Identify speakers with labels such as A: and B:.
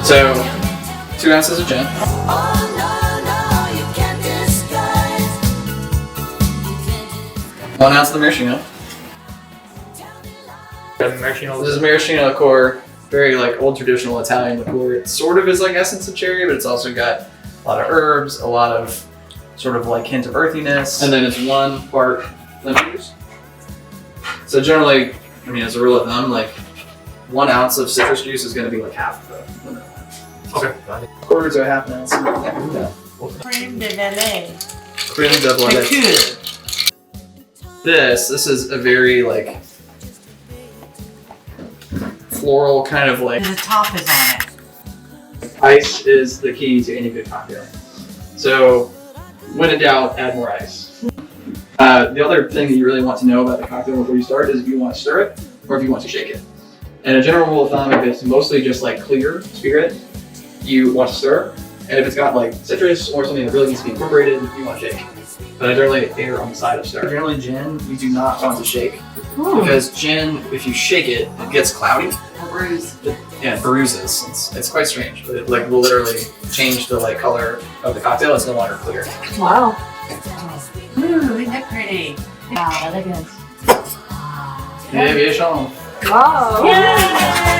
A: So 2 ounces of gin. 1 ounce of the maraschino. This is maraschino liqueur, very like old traditional Italian liqueur. It sort of is like essence of cherry, but it's also got a lot of herbs, a lot of sort of like hint of earthiness, and then it's 1 part lemon juice. So generally, I mean, as a rule of thumb, like 1 ounce of citrus juice is going to be like half of the lemon. Okay. Quarter to a half an ounce.
B: Crème de vanille.
A: Crème de vanille. This is a very like floral kind of like.
B: The top is on it.
A: Ice is the key to any good cocktail. So when in doubt, add more ice. The other thing that you really want to know about the cocktail before you start is if you want to stir it or if you want to shake it. And a general rule of thumb, if it's mostly just like clear spirit, you want to stir. And if it's got like citrus or something that really needs to be incorporated, you want to shake. But I generally err on the side of stir. Generally gin, you do not want to shake. Because gin, if you shake it, it gets cloudy. Yeah, it bruises. It's quite strange, but it like will literally change the like color of the cocktail. It's no longer clear.
B: Wow. Ooh, isn't that pretty? Wow, elegant.
A: Aviation.
B: Wow. Yay!